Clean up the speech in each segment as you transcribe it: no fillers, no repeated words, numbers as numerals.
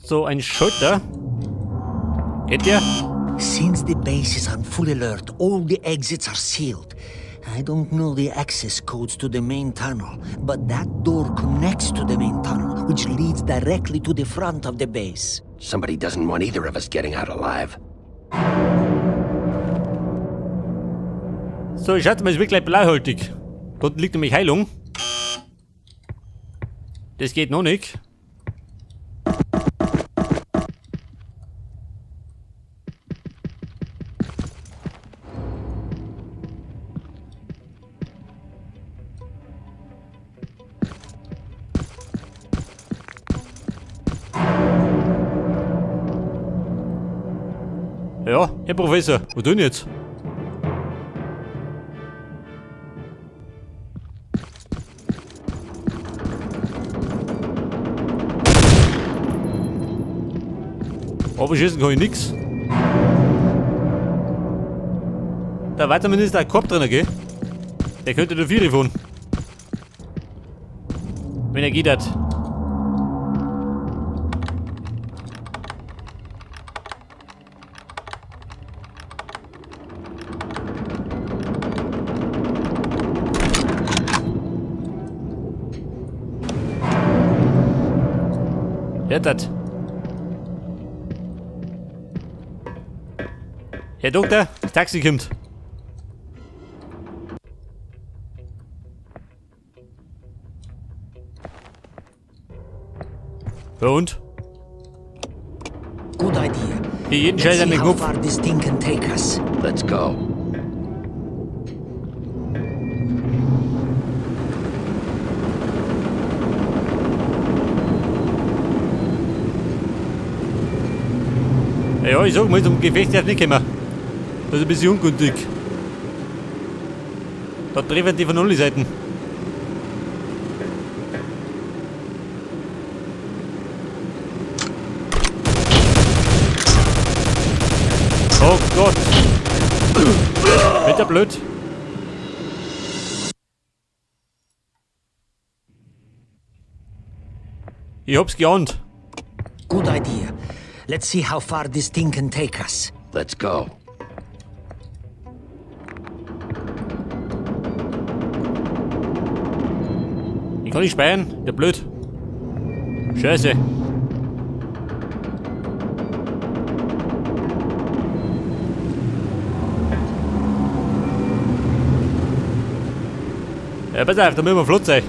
So ein Schalter. Geht der? Since the base is on full alert, all the exits are sealed. I don't know the access codes to the main tunnel, but that door connects to the main tunnel, which leads directly to the front of the base. Somebody doesn't want either of us getting out alive. So, ich hatte mal, es wird gleich bleihaltig. Dort liegt nämlich Heilung. Das geht noch nicht. Ja, Herr Professor, was tun jetzt? Aber schießen kann ich nix. Da war zumindest ein Korb drin, gell? Der könnte der Vieri von. Wenn er geht hat. Hört das? Herr Doktor, das Taxi kommt. Ja und? Good idea. Hier jeden Let's Scheiß see an den how Kopf. far this thing can take us. Let's go. Ja, ich sag mal, zum Gefecht darf nicht kommen. Das ist ein bisschen ungünstig. Da treffen die von allen Seiten. Oh Gott! Wird der blöd? Ich hab's geahnt. Good idea. Let's see how far this thing can take us. Let's go. Ich kann nicht speiern, der blöd. Scheiße. Ja, pass auf, da müssen wir flott sein.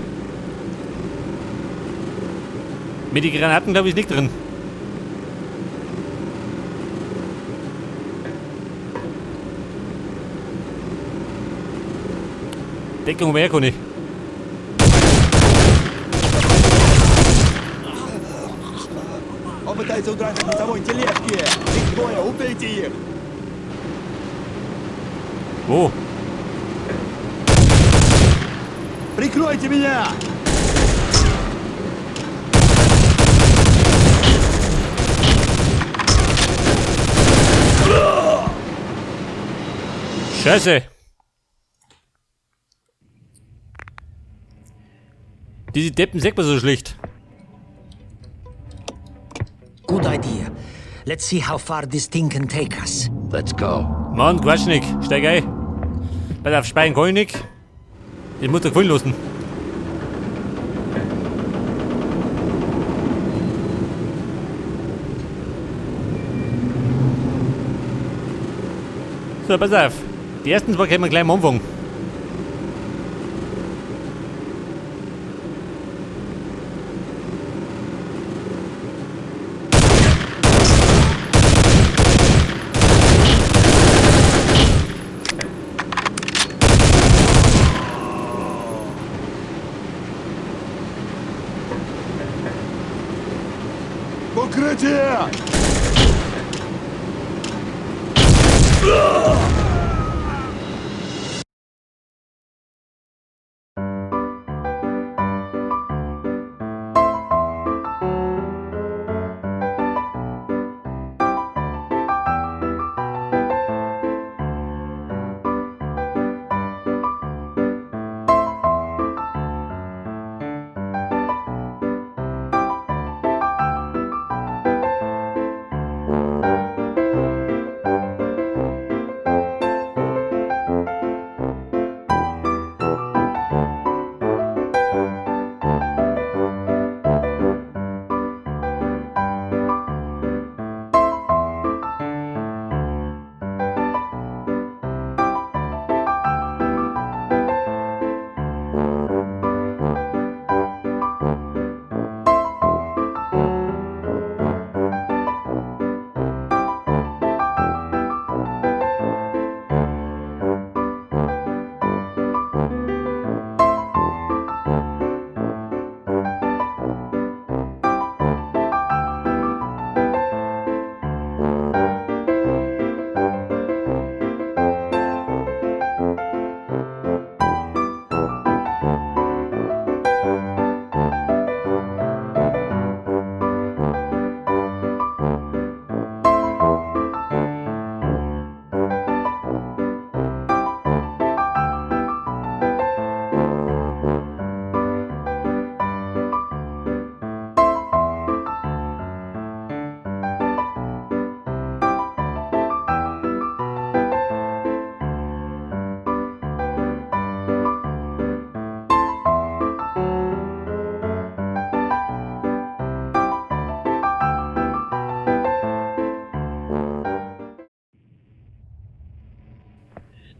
Mit den Granaten, glaube ich, ist nicht drin. Deckung mehr kann ich. Попытайся удрать от носовой тележки! Их двое, убейте их! Wo? Прикройте меня! Scheiße. Diese Deppen sagt man so schlecht. Good idea. Let's see how far this thing can take us. Let's go. Mann, Quatsch nicht. Steig ein. Pass auf, speiern kann ich nicht. Den muss er gefallen lassen. So, pass auf. Die ersten zwei können wir gleich am Anfang. Укрытие!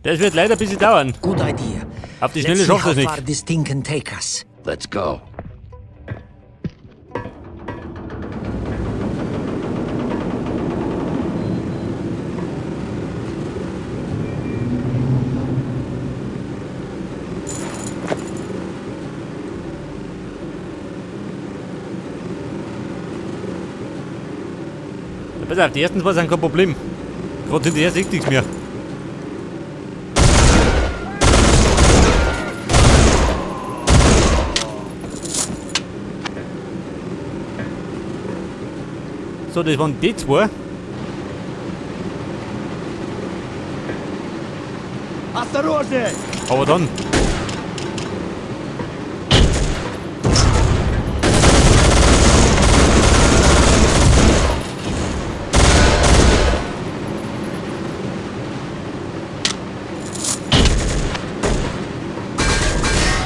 Das wird leider ein bisschen dauern. Good idea. Auf die Let's Schnelle see schafft how es nicht. far this thing can take us. Let's go. Pass auf, die ersten zwei sind kein Problem. Gerade hinterher sieht nichts mehr. So, das waren die zwei. Осторожней! Aber dann.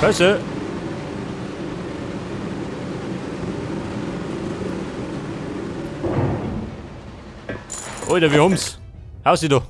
Scheiße. Alter, wir haben's. Haus sie da.